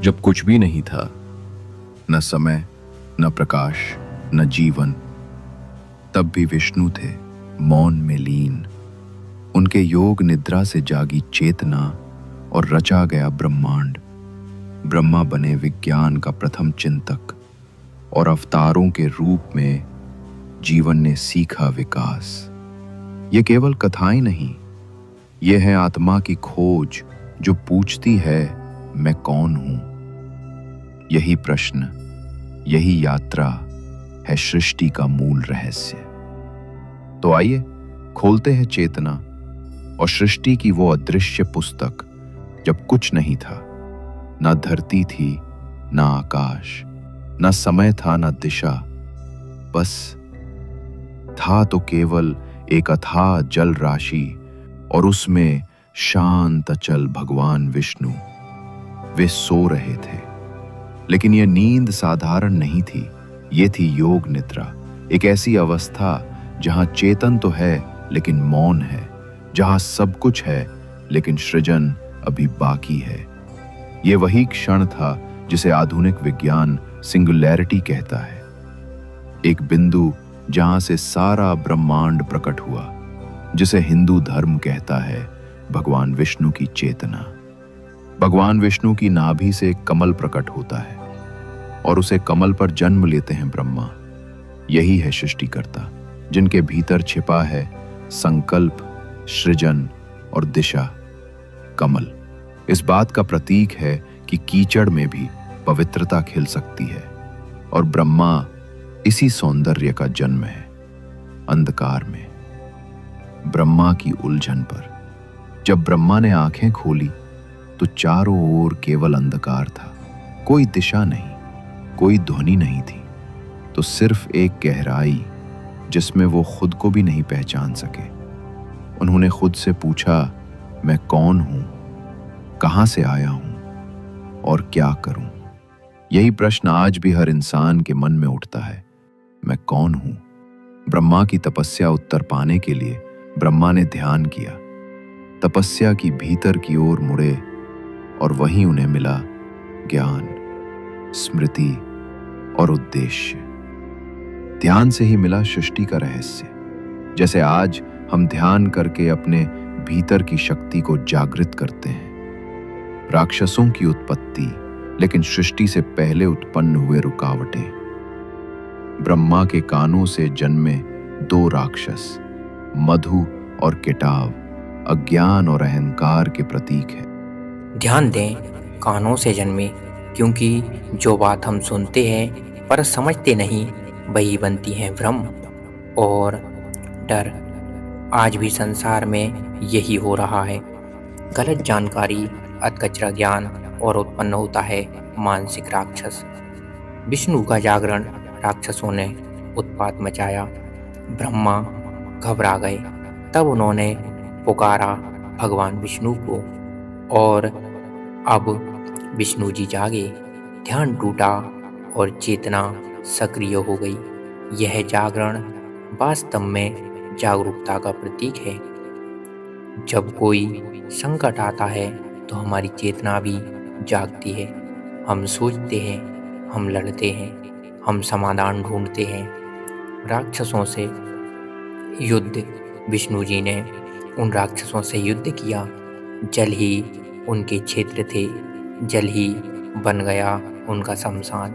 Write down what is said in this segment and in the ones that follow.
जब कुछ भी नहीं था, न समय, न प्रकाश, न जीवन, तब भी विष्णु थे मौन में लीन। उनके योग निद्रा से जागी चेतना और रचा गया ब्रह्मांड। ब्रह्मा बने विज्ञान का प्रथम चिंतक और अवतारों के रूप में जीवन ने सीखा विकास। ये केवल कथाएं नहीं, ये है आत्मा की खोज जो पूछती है मैं कौन हूं। यही प्रश्न, यही यात्रा है सृष्टि का मूल रहस्य। तो आइए खोलते हैं चेतना और सृष्टि की वो अदृश्य पुस्तक जब कुछ नहीं था, ना धरती थी, ना आकाश, ना समय था, ना दिशा, बस था तो केवल एक अथाह जल राशि और उसमें शांत अचल भगवान विष्णु। वे सो रहे थे, लेकिन यह नींद साधारण नहीं थी, ये थी योग निद्रा। एक ऐसी अवस्था जहां चेतन तो है लेकिन मौन है, जहां सब कुछ है लेकिन सृजन अभी बाकी है। ये वही क्षण था जिसे आधुनिक विज्ञान सिंगुलैरिटी कहता है। एक बिंदु जहां से सारा ब्रह्मांड प्रकट हुआ, जिसे हिंदू धर्म कहता है भगवान विष्णु की चेतना। भगवान विष्णु की नाभि से एक कमल प्रकट होता है और उसे कमल पर जन्म लेते हैं ब्रह्मा। यही है सृष्टिकर्ता, जिनके भीतर छिपा है संकल्प, सृजन और दिशा। कमल इस बात का प्रतीक है कि कीचड़ में भी पवित्रता खिल सकती है, और ब्रह्मा इसी सौंदर्य का जन्म है। अंधकार में ब्रह्मा की उलझन पर जब ब्रह्मा ने आंखें खोली तो चारों ओर केवल अंधकार था। कोई दिशा नहीं, कोई ध्वनि नहीं थी, तो सिर्फ एक गहराई जिसमें वो खुद को भी नहीं पहचान सके। उन्होंने खुद से पूछा, मैं कौन हूं, कहां से आया हूं और क्या करूं? यही प्रश्न आज भी हर इंसान के मन में उठता है, मैं कौन हूं? ब्रह्मा की तपस्या उत्तर पाने के लिए ब्रह्मा ने ध्यान किया, तपस्या की भीतर की ओर मुड़े और वहीं उन्हें मिला ज्ञान, स्मृति और उद्देश्य। ध्यान से ही मिला सृष्टि का रहस्य। जैसे आज हम ध्यान करके अपने भीतर की शक्ति को जागृत करते हैं। राक्षसों की उत्पत्ति, लेकिन सृष्टि से पहले उत्पन्न हुए रुकावटें। ब्रह्मा के कानों से जन्मे दो राक्षस, मधु और किटाव, अज्ञान और अहंकार के प्रतीक हैं। ध्यान दें, कानों से जन्मे, क्योंकि जो बात हम सुनते हैं पर समझते नहीं, वही बनती है भ्रम और डर। आज भी संसार में यही हो रहा है। गलत जानकारी, अधकचरा ज्ञान और उत्पन्न होता है मानसिक राक्षस। विष्णु का जागरण राक्षसों ने उत्पात मचाया। ब्रह्मा घबरा गए, तब उन्होंने पुकारा भगवान विष्णु को, और अब विष्णु जी जागे। ध्यान टूटा और चेतना सक्रिय हो गई। यह जागरण वास्तव में जागरूकता का प्रतीक है। जब कोई संकट आता है तो हमारी चेतना भी जागती है। हम सोचते हैं, हम लड़ते हैं, हम समाधान ढूंढते हैं। राक्षसों से युद्ध, विष्णु जी ने उन राक्षसों से युद्ध किया। जल ही उनके क्षेत्र थे, जल ही बन गया उनका शमशान।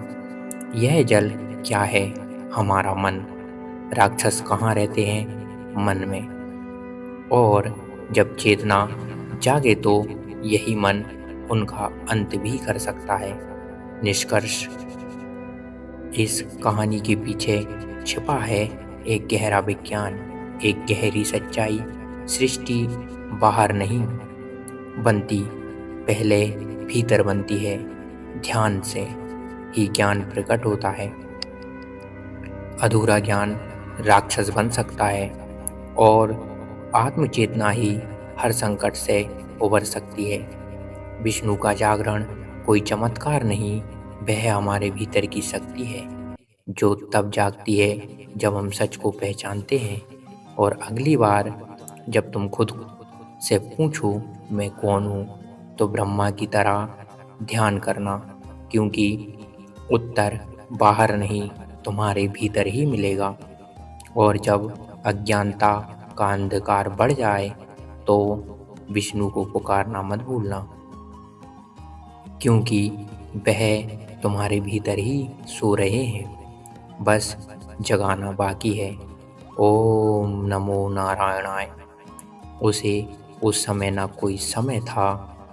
यह जल क्या है? हमारा मन। राक्षस कहाँ रहते हैं? मन में। और जब चेतना जागे तो यही मन उनका अंत भी कर सकता है। निष्कर्ष, इस कहानी के पीछे छिपा है एक गहरा विज्ञान, एक गहरी सच्चाई। सृष्टि बाहर नहीं बनती, पहले भीतर बनती है। ध्यान से ही ज्ञान प्रकट होता है। अधूरा ज्ञान राक्षस बन सकता है और आत्मचेतना ही हर संकट से उबर सकती है। विष्णु का जागरण कोई चमत्कार नहीं, वह हमारे भीतर की शक्ति है, जो तब जागती है जब हम सच को पहचानते हैं। और अगली बार जब तुम खुद से पूछो मैं कौन हूँ, तो ब्रह्मा की तरह ध्यान करना क्योंकि उत्तर बाहर नहीं तुम्हारे भीतर ही मिलेगा। और जब अज्ञानता का अंधकार बढ़ जाए तो विष्णु को पुकारना मत भूलना, क्योंकि वह तुम्हारे भीतर ही सो रहे हैं, बस जगाना बाकी है। ओम नमो नारायणाय। उसे उस समय न कोई समय था,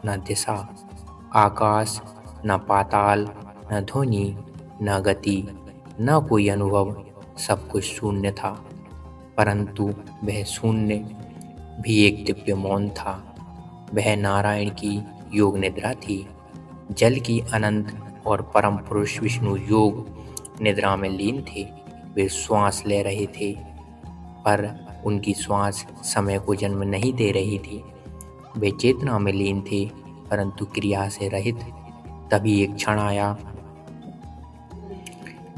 न दिशा, आकाश, न पाताल, न ध्वनि, न गति, न कोई अनुभव, सब कुछ शून्य था। परंतु वह शून्य भी एक दिव्य मौन था। वह नारायण की योग निद्रा थी। जल की अनंत और परम पुरुष विष्णु योग निद्रा में लीन थे। वे श्वास ले रहे थे, पर उनकी श्वास समय को जन्म नहीं दे रही थी। वे चेतना में लीन थे, परंतु क्रिया से रहित। तभी एक क्षण आया,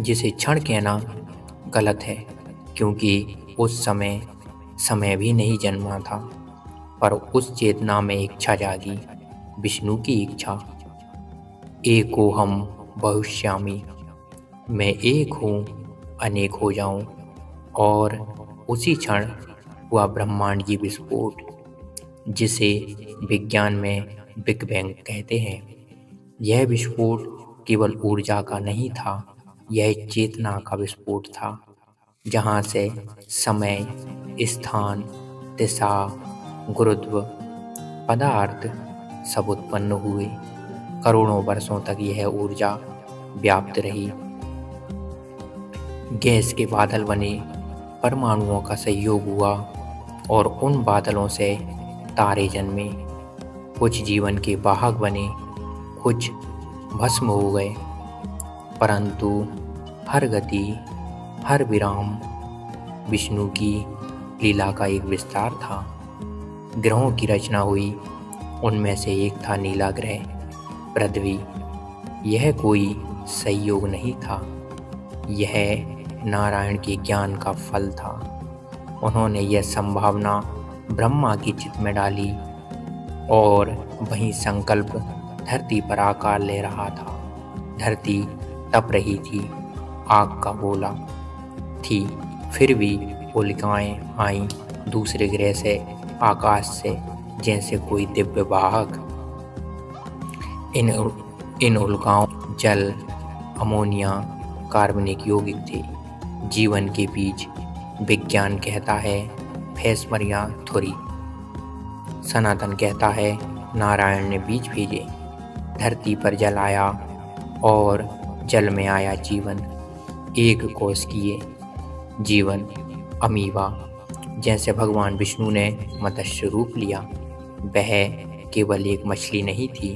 जिसे क्षण कहना गलत है, क्योंकि उस समय समय भी नहीं जन्मा था। पर उस चेतना में इच्छा जागी, विष्णु की इच्छा। एको हम बहुश्यामी, मैं एक हूँ अनेक हो जाऊँ। और उसी क्षण हुआ ब्रह्मांड की विस्फोट, जिसे विज्ञान में बिग बैंग कहते हैं। यह विस्फोट केवल ऊर्जा का नहीं था, यह चेतना का विस्फोट था, जहाँ से समय, स्थान, दिशा, गुरुत्व, पदार्थ सब उत्पन्न हुए। करोड़ों वर्षों तक यह ऊर्जा व्याप्त रही। गैस के बादल बने, परमाणुओं का संयोग हुआ और उन बादलों से तारे जन्मे। कुछ जीवन के वाहक बने, कुछ भस्म हो गए, परंतु हर गति, हर विराम विष्णु की लीला का एक विस्तार था। ग्रहों की रचना हुई, उनमें से एक था नीला ग्रह पृथ्वी। यह कोई संयोग नहीं था, यह नारायण के ज्ञान का फल था। उन्होंने यह संभावना ब्रह्मा की चित्त में डाली और वही संकल्प धरती पर आकार ले रहा था। धरती तप रही थी, आग का गोला थी, फिर भी उल्काएं आईं दूसरे ग्रह से, आकाश से, जैसे कोई दिव्य वाहक। इन उल्काओं जल, अमोनिया, कार्बनिक यौगिक थे। जीवन के बीज विज्ञान कहता है भैंसमर या थुरी। सनातन कहता है नारायण ने बीज भेजे। धरती पर जल आया और जल में आया जीवन। एक कोश किए जीवन, अमीबा। जैसे भगवान विष्णु ने मत्स्य रूप लिया, वह केवल एक मछली नहीं थी,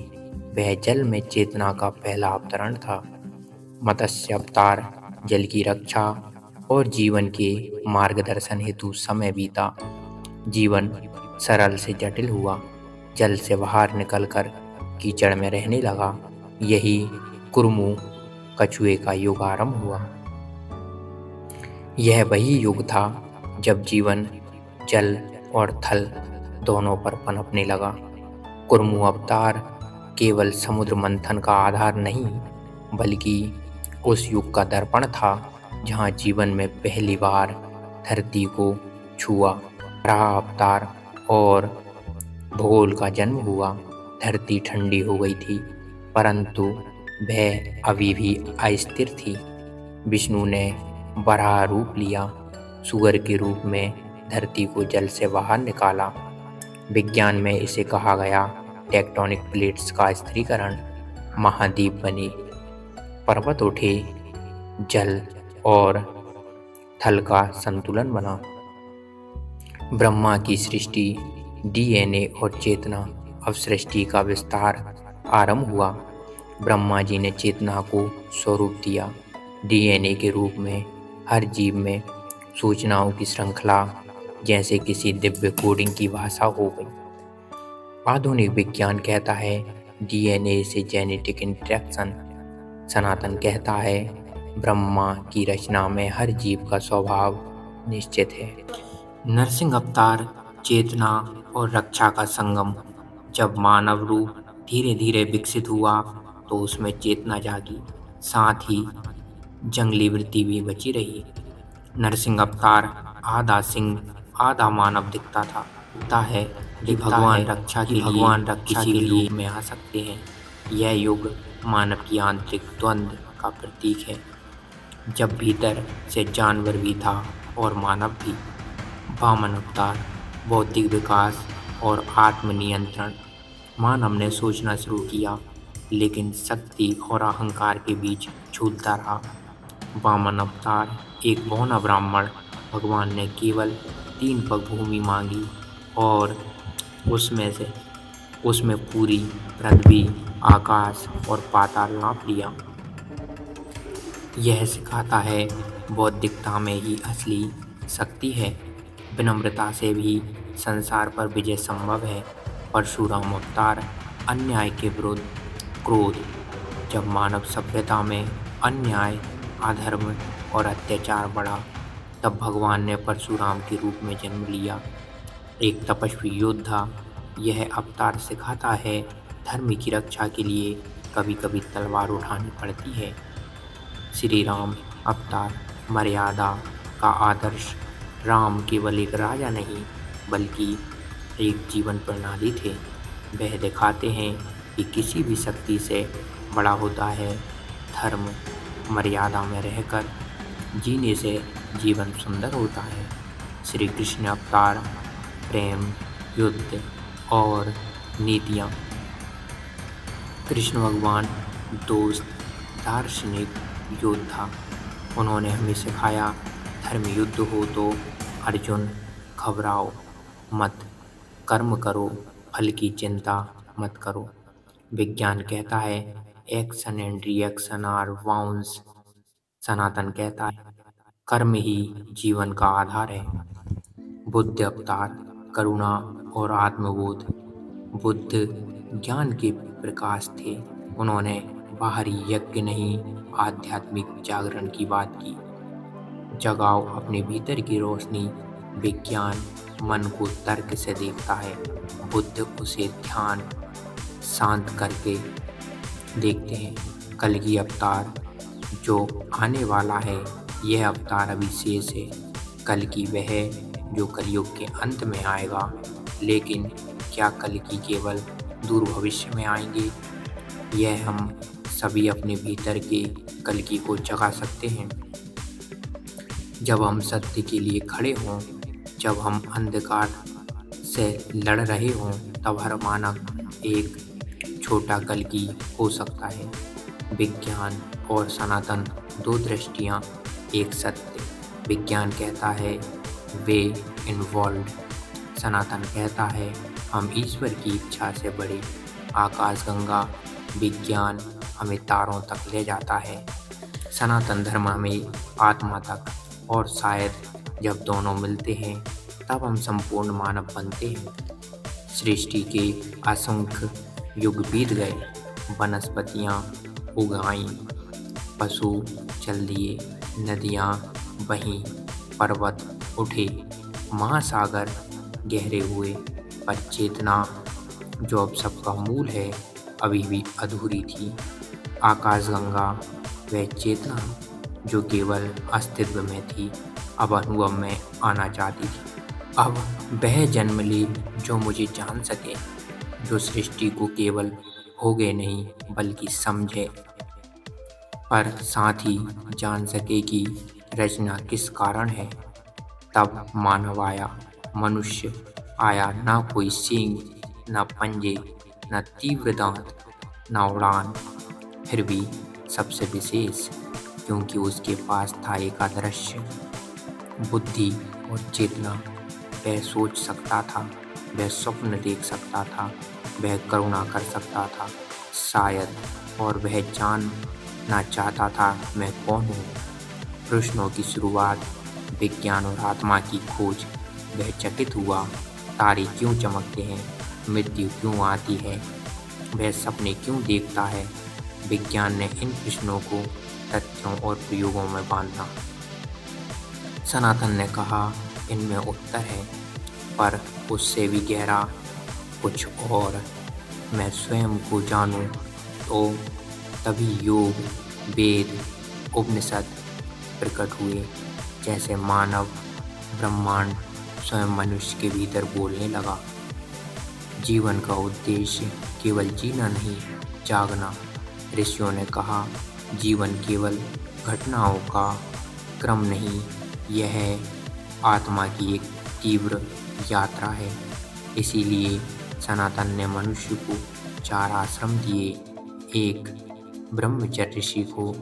वह जल में चेतना का पहला अवतरण था। मत्स्य अवतार जल की रक्षा और जीवन के मार्गदर्शन हेतु समय बीता। जीवन सरल से जटिल हुआ, जल से बाहर निकलकर कीचड़ में रहने लगा। यही कुरमु कछुए का युग आरंभ हुआ। यह वही युग था जब जीवन जल और थल दोनों पर पनपने लगा। कुरमु अवतार केवल समुद्र मंथन का आधार नहीं, बल्कि उस युग का दर्पण था जहाँ जीवन में पहली बार धरती को छुआ। रहा अवतार और भूगोल का जन्म हुआ। धरती ठंडी हो गई थी, परंतु वह अभी भी अस्थिर थी। विष्णु ने वराह रूप लिया, सुअर के रूप में धरती को जल से बाहर निकाला। विज्ञान में इसे कहा गया टेक्टोनिक प्लेट्स का स्थिरीकरण। महाद्वीप बने, पर्वत उठे, जल और थल का संतुलन बना। ब्रह्मा की सृष्टि, डीएनए और चेतना, अब सृष्टि का विस्तार आरंभ हुआ। ब्रह्मा जी ने चेतना को स्वरूप दिया। डीएनए के रूप में हर जीव में सूचनाओं की श्रृंखला, जैसे किसी दिव्य कोडिंग की भाषा हो गई। आधुनिक विज्ञान कहता है डीएनए से जेनेटिक इंटरेक्शन। सनातन कहता है ब्रह्मा की रचना में हर जीव का स्वभाव निश्चित है। नरसिंह अवतार चेतना और रक्षा का संगम। जब मानव रूप धीरे धीरे विकसित हुआ, तो उसमें चेतना जागी, साथ ही जंगली वृत्ति भी बची रही। नरसिंह अवतार आधा सिंह आधा मानव दिखता था। दिखता है कि भगवान रक्षा के लिए किसी भी रूप में आ सकते हैं। यह युग मानव की आंतरिक द्वंद्व का प्रतीक है, जब भीतर से जानवर भी था और मानव भी। वामन अवतार बौद्धिक विकास और आत्मनियंत्रण। मानव ने सोचना शुरू किया, लेकिन शक्ति और अहंकार के बीच झूलता रहा। वामन अवतार एक बौना ब्राह्मण। भगवान ने केवल 3 पग भूमि मांगी और उसमें पूरी पृथ्वी, आकाश और पाताल नाप लिया। यह सिखाता है बौद्धिकता में ही असली शक्ति है। विनम्रता से भी संसार पर विजय संभव है। परशुराम अवतार अन्याय के विरुद्ध क्रोध। जब मानव सभ्यता में अन्याय, अधर्म और अत्याचार बढ़ा, तब भगवान ने परशुराम के रूप में जन्म लिया, एक तपस्वी योद्धा। यह अवतार सिखाता है धर्म की रक्षा के लिए कभी कभी तलवार उठानी पड़ती है। श्री राम अवतार मर्यादा का आदर्श। राम केवल एक राजा नहीं, बल्कि एक जीवन प्रणाली थे। वह दिखाते हैं कि किसी भी शक्ति से बड़ा होता है धर्म। मर्यादा में रहकर जीने से जीवन सुंदर होता है। श्री कृष्ण अवतार प्रेम, युद्ध और नीतियाँ। कृष्ण भगवान दोस्त, दार्शनिक, योद्धा। उन्होंने हमें सिखाया धर्म युद्ध हो तो अर्जुन घबराओ मत, कर्म करो, फल की चिंता मत करो। विज्ञान कहता है action and reaction are bounce. Sanatan कहता है कर्म ही जीवन का आधार है। बुद्ध अवतार करुणा और आत्मबोध। बुद्ध ज्ञान के प्रकाश थे। उन्होंने बाहरी यज्ञ नहीं, आध्यात्मिक जागरण की बात की। जगाओ अपने भीतर की रोशनी। विज्ञान मन को तर्क से देखता है, बुद्ध उसे ध्यान शांत करके देखते हैं। कलगी अवतार जो आने वाला है, यह अवतार अभी शेष है। कलगी वह है जो कलयुग के अंत में आएगा, लेकिन क्या कलगी केवल दूर भविष्य में आएंगे? यह हम सभी अपने भीतर के कलगी को जगा सकते हैं। जब हम सत्य के लिए खड़े हों, जब हम अंधकार से लड़ रहे हों, तब हर मानव एक छोटा कलगी हो सकता है। विज्ञान और सनातन दो दृष्टियाँ, एक सत्य। विज्ञान कहता है वे इन्वॉल्व। सनातन कहता है हम ईश्वर की इच्छा से बड़े। आकाशगंगा विज्ञान हमें तारों तक ले जाता है, सनातन धर्म हमें आत्मा तक। और शायद जब दोनों मिलते हैं, तब हम संपूर्ण मानव बनते हैं। सृष्टि के असंख्य युग बीत गए, वनस्पतियाँ उग आईं, पशु चल दिए, नदियाँ बहीं, पर्वत उठे, महासागर गहरे हुए, पर चेतना जो अब सबका मूल है, अभी भी अधूरी थी। आकाशगंगा वह चेतना जो केवल अस्तित्व में थी, अब अनुभव में आना चाहती थी। अब वह जन्म ले जो मुझे जान सके, जो सृष्टि को केवल भोगे नहीं बल्कि समझे, पर साथ ही जान सके कि रचना किस कारण है। तब मानव आया, मनुष्य आया। ना कोई सींग, ना पंजे, ना तीव्र दांत, ना उड़ान, फिर भी सबसे विशेष, क्योंकि उसके पास था एक आदर्श, बुद्धि और चेतना। वह सोच सकता था, वह स्वप्न देख सकता था, वह करुणा कर सकता था शायद, और वह जानना चाहता था मैं कौन हूँ। प्रश्नों की शुरुआत, विज्ञान और आत्मा की खोज। वह चकित हुआ, तारे क्यों चमकते हैं, मृत्यु क्यों आती है, वह सपने क्यों देखता है। विज्ञान ने इन प्रश्नों को तथ्यों और प्रयोगों में बांधा। सनातन ने कहा इनमें उत्तर है, पर उससे भी गहरा कुछ और। मैं स्वयं को जानूं तो तभी योग, वेद, उपनिषद प्रकट हुए। जैसे मानव ब्रह्मांड स्वयं मनुष्य के भीतर बोलने लगा। जीवन का उद्देश्य केवल जीना नहीं, जागना। ऋषियों ने कहा, जीवन केवल घटनाओं का क्रम नहीं, यह आत्मा की एक तीव्र यात्रा है। इसीलिए सनातन ने मनुष्य को 4 आश्रम दिए। 1 ब्रह्मचर्य सीखो,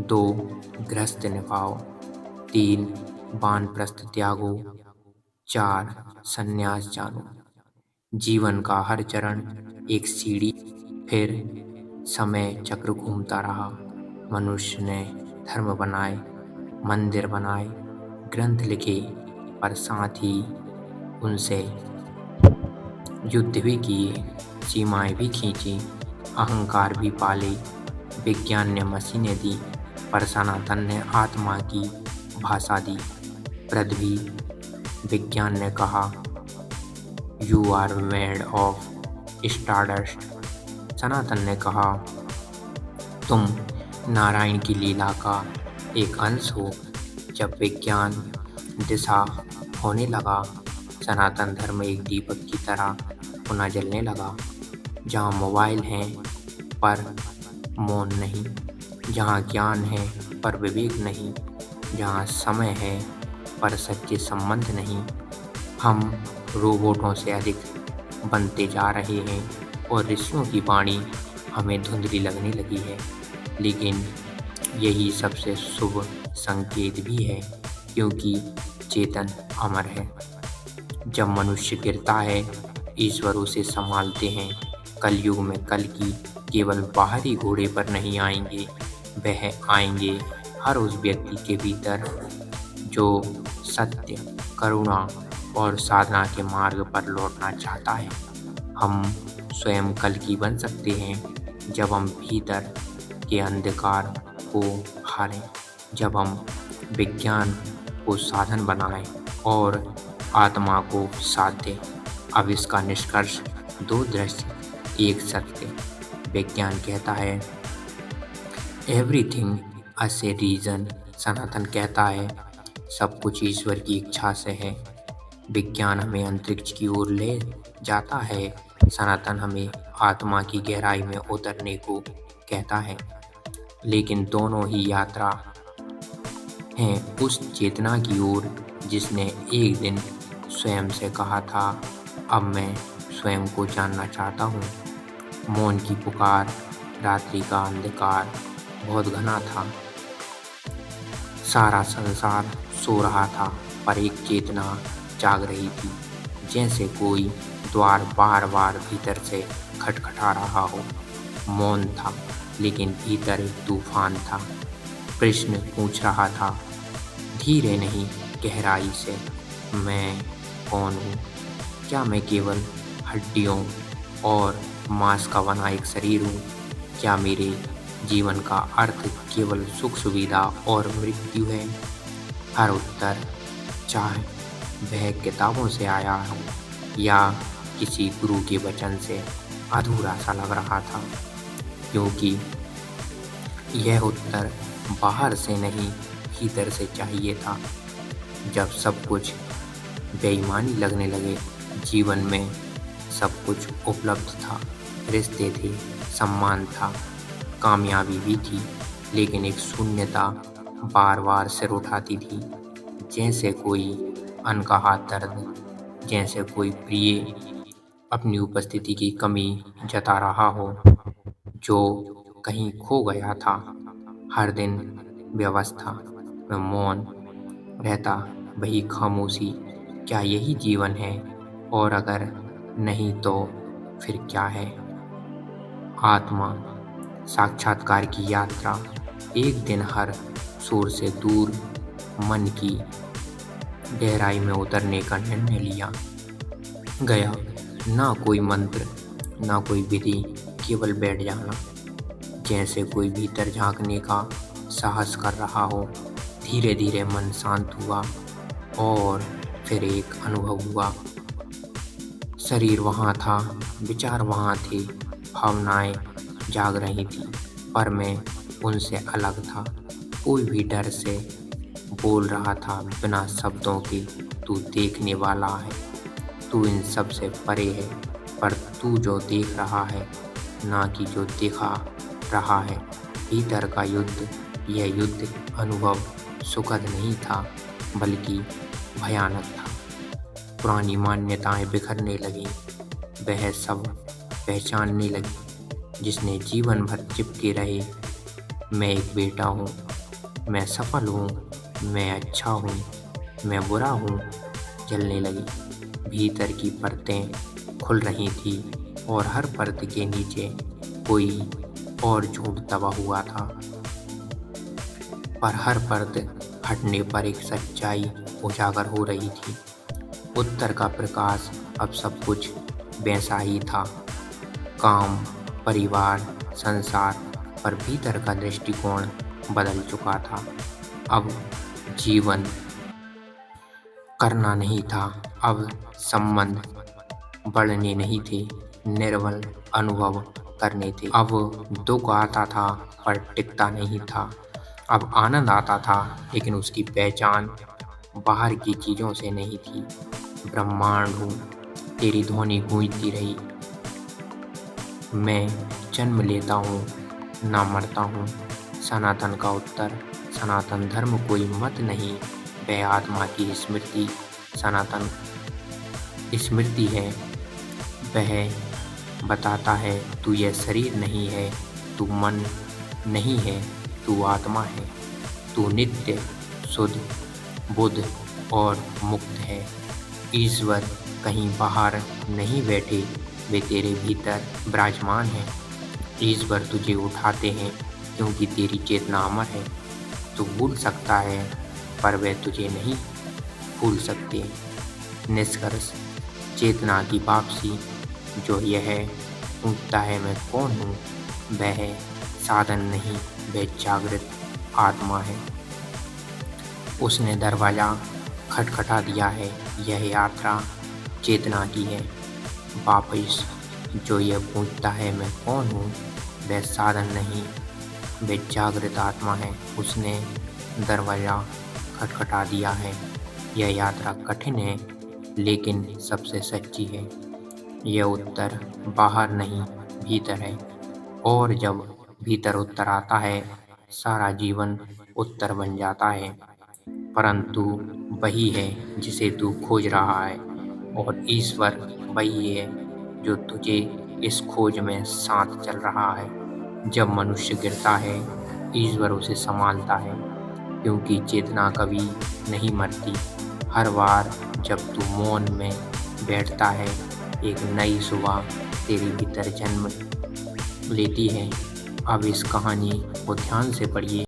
2 गृहस्थ निभाओ, 3 वानप्रस्थ त्यागो, 4 संन्यास जानो। जीवन का हर चरण एक सीढ़ी। फिर समय चक्र घूमता रहा। मनुष्य ने धर्म बनाए, मंदिर बनाए, ग्रंथ लिखे, पर साथ ही उनसे युद्ध भी किए, सीमाएं भी खींची, अहंकार भी पाले। विज्ञान ने मशीनें दी, पर सनातन ने आत्मा की भाषा दी। पृथ्वी, विज्ञान ने कहा, you are made of stardust. Sanatan ने कहा, तुम नारायण की लीला का एक अंश हो। जब विज्ञान दिशा होने लगा, सनातन धर्म एक दीपक की तरह पुनः जलने लगा। जहाँ मोबाइल हैं पर मौन नहीं, जहाँ ज्ञान है पर विवेक नहीं, जहाँ समय है पर सच्चे संबंध नहीं। हम रोबोटों से अधिक बनते जा रहे हैं और ऋषियों की वाणी हमें धुंधली लगने लगी है। लेकिन यही सबसे शुभ संकेत भी है, क्योंकि चेतन अमर है। जब मनुष्य गिरता है, ईश्वर उसे संभालते हैं। कलयुग में कल की केवल बाहरी घोड़े पर नहीं आएंगे, वह आएंगे हर उस व्यक्ति के भीतर जो सत्य, करुणा और साधना के मार्ग पर लौटना चाहता है। हम स्वयं कल की बन सकते हैं जब हम भीतर के अंधकार को हारें, जब हम विज्ञान को साधन बनाएं और आत्मा को साथ दें। अब इसका निष्कर्ष 2 दृश्य, एक सत्य। विज्ञान कहता है एवरीथिंग एज ए रीजन। सनातन कहता है सब कुछ ईश्वर की इच्छा से है। विज्ञान हमें अंतरिक्ष की ओर ले जाता है, सनातन हमें आत्मा की गहराई में उतरने को कहता है। लेकिन दोनों ही यात्रा हैं उस चेतना की ओर जिसने एक दिन स्वयं से कहा था, अब मैं स्वयं को जानना चाहता हूँ। मौन की पुकार, रात्रि का अंधकार बहुत घना था, सारा संसार सो रहा था, पर एक चेतना जाग रही थी। जैसे कोई द्वार बार बार भीतर से खटखटा रहा हो। मौन था, लेकिन भीतर एक तूफान था। प्रश्न पूछ रहा था, धीरे नहीं गहराई से, मैं कौन हूँ? क्या मैं केवल हड्डियों और मांस का बना एक शरीर हूँ? क्या मेरे जीवन का अर्थ केवल सुख सुविधा और मृत्यु है? हर उत्तर, चाहे वह किताबों से आया हो या किसी गुरु के वचन से, अधूरा सा लग रहा था, क्योंकि यह उत्तर बाहर से नहीं भीतर से चाहिए था। जब सब कुछ बेईमानी लगने लगे, जीवन में सब कुछ उपलब्ध था, रिश्ते थे, सम्मान था, कामयाबी भी थी, लेकिन एक शून्यता बार बार सिर उठाती थी। जैसे कोई अनकहा दर्द, जैसे कोई प्रिय अपनी उपस्थिति की कमी जता रहा हो, जो कहीं खो गया था। हर दिन व्यवस्था में मौन रहता, वही खामोशी। क्या यही जीवन है? और अगर नहीं तो फिर क्या है? आत्मा साक्षात्कार की यात्रा। एक दिन हर शोर से दूर मन की गहराई में उतरने का निर्णय लिया गया। ना कोई मंत्र, ना कोई विधि, केवल बैठ जाना। जैसे कोई भीतर झांकने का साहस कर रहा हो। धीरे धीरे मन शांत हुआ और फिर एक अनुभव हुआ। शरीर वहाँ था, विचार वहाँ थे, भावनाएं जाग रही थी। पर मैं उनसे अलग था। कोई भी डर से बोल रहा था बिना शब्दों के, तू देखने वाला है, तू इन सब से परे है, पर तू जो देख रहा है, ना कि जो दिखा रहा है। भीतर का युद्ध, यह युद्ध अनुभव सुखद नहीं था, बल्कि भयानक था। पुरानी मान्यताएं बिखरने लगीं, वह सब पहचानने लगी जिसने जीवन भर चिपके रहे। मैं एक बेटा हूँ, मैं सफल हूँ, मैं अच्छा हूँ, मैं बुरा हूँ, जलने लगी। भीतर की परतें खुल रही थी और हर परत के नीचे कोई और झूठ दबा हुआ था। पर हर परत हटने पर एक सच्चाई उजागर हो रही थी। उत्तर का प्रकाश अब सब कुछ वैसा ही था, काम, परिवार, संसार, पर भीतर का दृष्टिकोण बदल चुका था। अब जीवन करना नहीं था, अब संबंध बढ़ने नहीं थे, निर्मल अनुभव करने थे। अब दुख आता था पर टिकता नहीं था। अब आनंद आता था, लेकिन उसकी पहचान बाहर की चीज़ों से नहीं थी। ब्रह्मांड हूँ, तेरी ध्वनि गूंजती रही। मैं जन्म लेता हूँ, ना मरता हूँ। सनातन का उत्तर, सनातन धर्म कोई मत नहीं, वह आत्मा की स्मृति, सनातन स्मृति है। वह बताता है तू यह शरीर नहीं है, तू मन नहीं है, तू आत्मा है, तू नित्य, शुद्ध, बुद्ध और मुक्त है। ईश्वर कहीं बाहर नहीं बैठे, वे तेरे भीतर विराजमान हैं। ईश्वर तुझे उठाते हैं क्योंकि तेरी चेतना अमर है। तू भूल सकता है पर वे तुझे नहीं भूल सकते। निष्कर्ष, चेतना की वापसी जो यह पूछता है मैं कौन हूँ, वह साधन नहीं, वह जागृत आत्मा है। उसने दरवाज़ा खटखटा दिया है, यह यात्रा चेतना की है। वापस जो यह पूछता है मैं कौन हूँ, वह साधन नहीं, वह जागृत आत्मा है। उसने दरवाज़ा खटखटा दिया है। यह यात्रा कठिन है, लेकिन सबसे सच्ची है। यह उत्तर बाहर नहीं, भीतर है, और जब भीतर उत्तर आता है, सारा जीवन उत्तर बन जाता है। परंतु वही है जिसे तू खोज रहा है, और ईश्वर वही है जो तुझे इस खोज में साथ चल रहा है। जब मनुष्य गिरता है, ईश्वर उसे संभालता है, क्योंकि चेतना कभी नहीं मरती। हर बार जब तू मौन में बैठता है, एक नई सुबह तेरे भीतर जन्म लेती है। अब इस कहानी को ध्यान से पढ़िए।